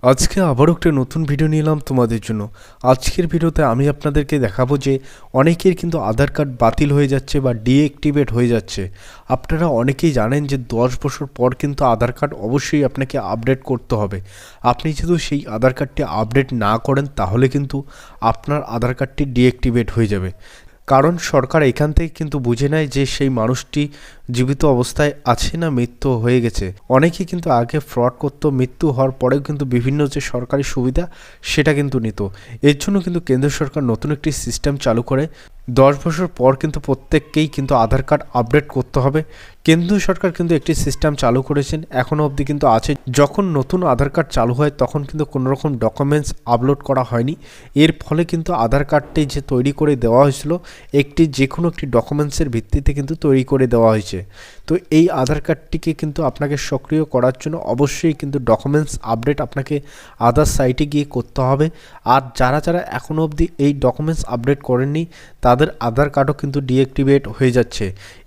আজকে আবারও একটা নতুন ভিডিও নিয়ে এলাম তোমাদের জন্য। আজকের ভিডিওতে আমি আপনাদেরকে দেখাবো যে অনেকের কিন্তু আধার কার্ড বাতিল হয়ে যাচ্ছে বা ডিঅ্যাক্টিভেট হয়ে যাচ্ছে। আপনারা অনেকেই জানেন যে 10 বছর পর কিন্তু আধার কার্ড অবশ্যই আপনাকে আপডেট করতে হবে। আপনি যদি সেই আধার কার্ডটি আপডেট না করেন তাহলে কিন্তু আপনার আধার কার্ডটি ডিঅ্যাক্টিভেট হয়ে যাবে। কারণ সরকার এখান থেকে কিন্তু বুঝে নেয় যে সেই মানুষটি জীবিত অবস্থায় আছে না মৃত্যু হয়ে গেছে। অনেকেই কিন্তু আগে ফ্রড করতো, মৃত্যু হওয়ার পরেও কিন্তু বিভিন্ন যে সরকারি সুবিধা সেটা কিন্তু নিত। এর জন্য কিন্তু কেন্দ্র সরকার নতুন একটি সিস্টেম চালু করে 10 বছর পর কিন্তু প্রত্যেককেই কিন্তু আধার কার্ড আপডেট করতে হবে। কেন্দ্র সরকার কিন্তু একটি সিস্টেম চালু করেছেন, এখনও অবধি কিন্তু আছে। যখন নতুন আধার কার্ড চালু হয় তখন কিন্তু কোনো রকম ডকুমেন্টস আপলোড করা হয়নি। এর ফলে কিন্তু আধার কার্ডটি যে তৈরি করে দেওয়া হয়েছিল একটি যে কোনো একটি ডকুমেন্টসের ভিত্তিতে কিন্তু তৈরি করে দেওয়া হয়েছে। তো এই আধার কার্ডটিকে কিন্তু আপনাকে সক্রিয় করার জন্য অবশ্যই কিন্তু ডকুমেন্টস আপডেট আপনাকে আধার সাইটে গিয়ে করতে হবে। আর যারা যারা এখনও অবধি এই ডকুমেন্টস আপডেট করেননি তাদের আধার কার্ডও কিন্তু ডিঅ্যাক্টিভেট হয়ে যাচ্ছে।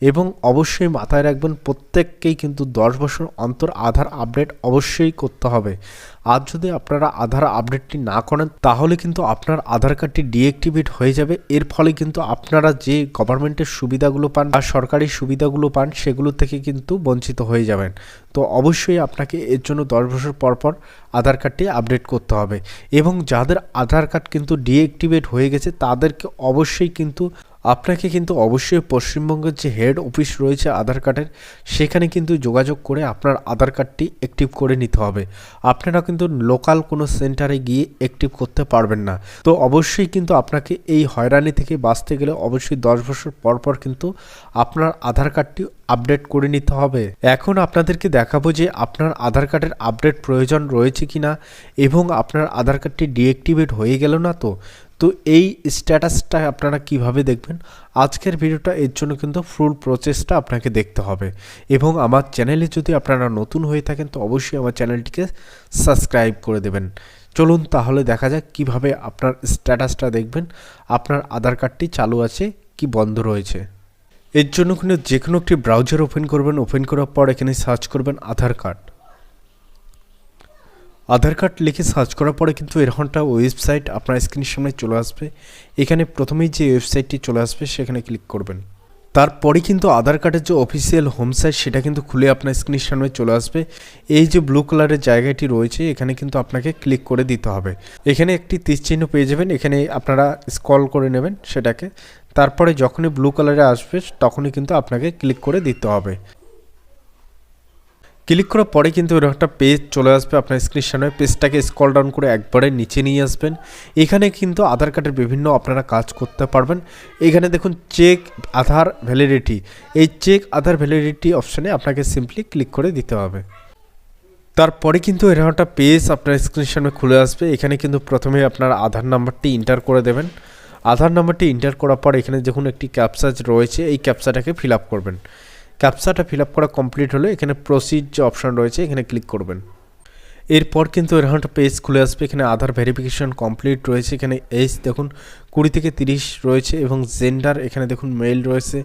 এবং অবশ্যই মাথায় রাখবেন প্রত্যেককেই কিন্তু 10 বছর অন্তর আধার আপডেট অবশ্যই করতে হবে। আর যদি আপনারা আধার আপডেটটি না করেন তাহলে কিন্তু আপনার আধার কার্ডটি ডিঅ্যাক্টিভেট হয়ে যাবে। এর ফলে কিন্তু আপনারা যে গভর্নমেন্টের সুবিধাগুলো পান বা সরকারি সুবিধাগুলো পান সেগুলো থেকে কিন্তু বঞ্চিত হয়ে যাবেন। তো অবশ্যই আপনাকে এর জন্য 10 বছর পর পর আধার কার্ডটি আপডেট করতে হবে। এবং যাদের আধার কার্ড কিন্তু ডিঅ্যাক্টিভেট হয়ে গেছে তাদেরকে অবশ্যই কিন্তু আপনাকে কিন্তু অবশ্যই পশ্চিমবঙ্গের যে হেড অফিস রয়েছে আধার কার্ডের সেখানে কিন্তু যোগাযোগ করে আপনার আধার কার্ডটি অ্যাক্টিভ করে নিতে হবে। আপনারা কিন্তু লোকাল কোনো সেন্টারে গিয়ে অ্যাক্টিভ করতে পারবেন না। তো অবশ্যই কিন্তু আপনাকে এই হয়রানি থেকে বাঁচতে গেলে অবশ্যই 10 বছর পর পর কিন্তু আপনার আধার কার্ডটি আপডেট করে নিতে হবে। এখন আপনাদেরকে দেখাবো যে আপনার আধার কার্ডের আপডেট প্রয়োজন রয়েছে কিনা এবং আপনার আধার কার্ডটি ডিঅ্যাক্টিভেট হয়ে গেল না তো এই স্ট্যাটাসটা আপনারা কিভাবে দেখবেন আজকের ভিডিওটা এর জন্য কিন্তু ফুল প্রসেসটা আপনাকে দেখতে হবে। এবং আমার চ্যানেলে যদি আপনারা নতুন হয়ে থাকেন তো অবশ্যই আমার চ্যানেলটিকে সাবস্ক্রাইব করে দেবেন। চলুন তাহলে দেখা যাক কিভাবে আপনার স্ট্যাটাসটা দেখবেন আপনার আধার কার্ডটি চালু আছে কি বন্ধ রয়েছে। এর জন্য কিন্তু যে কোনো একটি ব্রাউজার ওপেন করবেন, ওপেন করার পর এখানে সার্চ করবেন আধার কার্ড। আধার কার্ড লিখে সার্চ করার পরে কিন্তু এরকমটা ওয়েবসাইট আপনার স্ক্রিনের সামনে চলে আসবে। এখানে প্রথমেই যে ওয়েবসাইটটি চলে আসবে সেখানে ক্লিক করবেন। তারপরে কিন্তু আধার কার্ডের যে অফিসিয়াল হোম সাইট সেটা কিন্তু খুলে আপনার স্ক্রিনের সামনে চলে আসবে। এই যে ব্লু কালারের জায়গাটি রয়েছে এখানে কিন্তু আপনাকে ক্লিক করে দিতে হবে। এখানে একটি তীর চিহ্ন পেয়ে যাবেন, এখানে আপনারা স্ক্রল করে নেবেন সেটাকে। তারপরে যখনই ব্লু কালারে আসবে তখনই কিন্তু আপনাকে ক্লিক করে দিতে হবে। ক্লিক করার পরে কিন্তু এরকম একটা পেজ চলে আসবে আপনার স্ক্রিনের সামনে। পেজটাকে স্ক্রল ডাউন করে একবারে নিচে নিয়ে আসবেন। এখানে কিন্তু আধার কার্ডের বিভিন্ন আপনারা কাজ করতে পারবেন। এখানে দেখুন চেক আধার ভ্যালিডিটি, এই চেক আধার ভ্যালিডিটি অপশানে আপনাকে সিম্পলি ক্লিক করে দিতে হবে। তারপরে কিন্তু এরকম একটা পেজ আপনার স্ক্রিনের সামনে খুলে আসবে। এখানে কিন্তু প্রথমে আপনার আধার নাম্বারটি এন্টার করে দেবেন। আধার নাম্বারটি এন্টার করার পর এখানে দেখুন একটি ক্যাপচা রয়েছে, এই ক্যাপচাটাকে ফিল আপ করবেন। ক্যাপচাটা ফিল আপ করা কমপ্লিট হলে এখানে প্রসিড যে অপশান রয়েছে এখানে ক্লিক করবেন। এরপর কিন্তু এরকম একটা পেজ খুলে আসবে। এখানে আধার ভেরিফিকেশন কমপ্লিট রয়েছে। এখানে এজ দেখুন 20 থেকে 30 রয়েছে এবং জেন্ডার এখানে দেখুন মেল রয়েছে।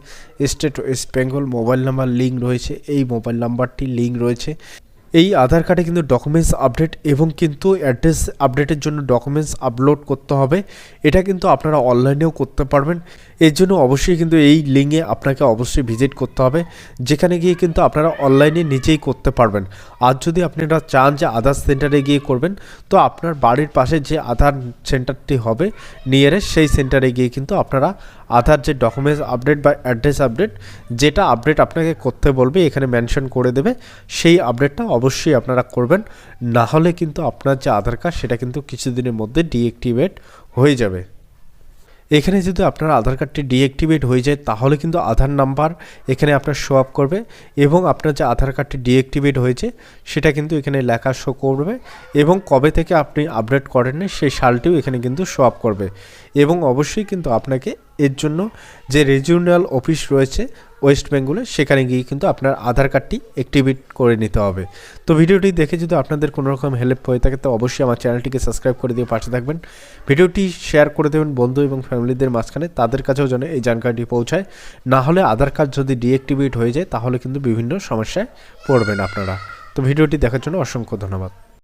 State West Bengal, mobile number link রয়েছে, এই মোবাইল নাম্বারটি লিঙ্ক রয়েছে। এই আধার কার্ডে কিন্তু ডকুমেন্টস আপডেট এবং কিন্তু অ্যাড্রেস আপডেটের জন্য ডকুমেন্টস আপলোড করতে হবে। এটা কিন্তু আপনারা অনলাইনেও করতে পারবেন। এর জন্য অবশ্যই কিন্তু এই লিঙ্কে আপনাকে অবশ্যই ভিজিট করতে হবে, যেখানে গিয়ে কিন্তু আপনারা অনলাইনে নিজেই করতে পারবেন। আর যদি আপনারা চান যে আধার সেন্টারে গিয়ে করবেন তো আপনার বাড়ির পাশে যে আধার সেন্টারটি হবে নিয়ারেস্ট সেই সেন্টারে গিয়ে কিন্তু আপনারা আধার যে ডকুমেন্টস আপডেট বা অ্যাড্রেস আপডেট যেটা আপডেট আপনাকে করতে বলবে এখানে মেনশন করে দেবে, সেই আপডেটটা অবশ্যই আপনারা করবেন। না হলে কিন্তু আপনার যে আধার কার্ড সেটা কিন্তু কিছুদিনের মধ্যে ডিঅ্যাক্টিভেট হয়ে যাবে। এখানে যদি আপনার আধার কার্ডটি ডিঅ্যাক্টিভেট হয়ে যায় তাহলে কিন্তু আধার নাম্বার এখানে আপনার শো আপ করবে এবং আপনার যে আধার কার্ডটি ডিঅ্যাক্টিভেট হয়েছে সেটা কিন্তু এখানে লেখা শো করবে এবং কবে থেকে আপনি আপডেট করেননি সেই সালটিও এখানে কিন্তু শো আপ করবে। এবং অবশ্যই কিন্তু আপনাকে এর জন্য যে রিজিওনাল অফিস রয়েছে ওয়েস্ট বেঙ্গলে সেখানে গিয়ে কিন্তু আপনার আধার কার্ডটি অ্যাক্টিভেট করে নিতে হবে। তো ভিডিওটি দেখে যদি আপনাদের কোনো রকম হেল্প হয়ে থাকে তো অবশ্যই আমার চ্যানেলটিকে সাবস্ক্রাইব করে দিয়ে পাশে থাকবেন। ভিডিওটি শেয়ার করে দেবেন বন্ধু এবং ফ্যামিলিদের মাঝখানে, তাদের কাছেও যেন এই জানকারিটি পৌঁছায়। না হলে আধার কার্ড যদি ডিঅ্যাক্টিভেট হয়ে যায় তাহলে কিন্তু বিভিন্ন সমস্যায় পড়বেন আপনারা। তো ভিডিওটি দেখার জন্য অসংখ্য ধন্যবাদ।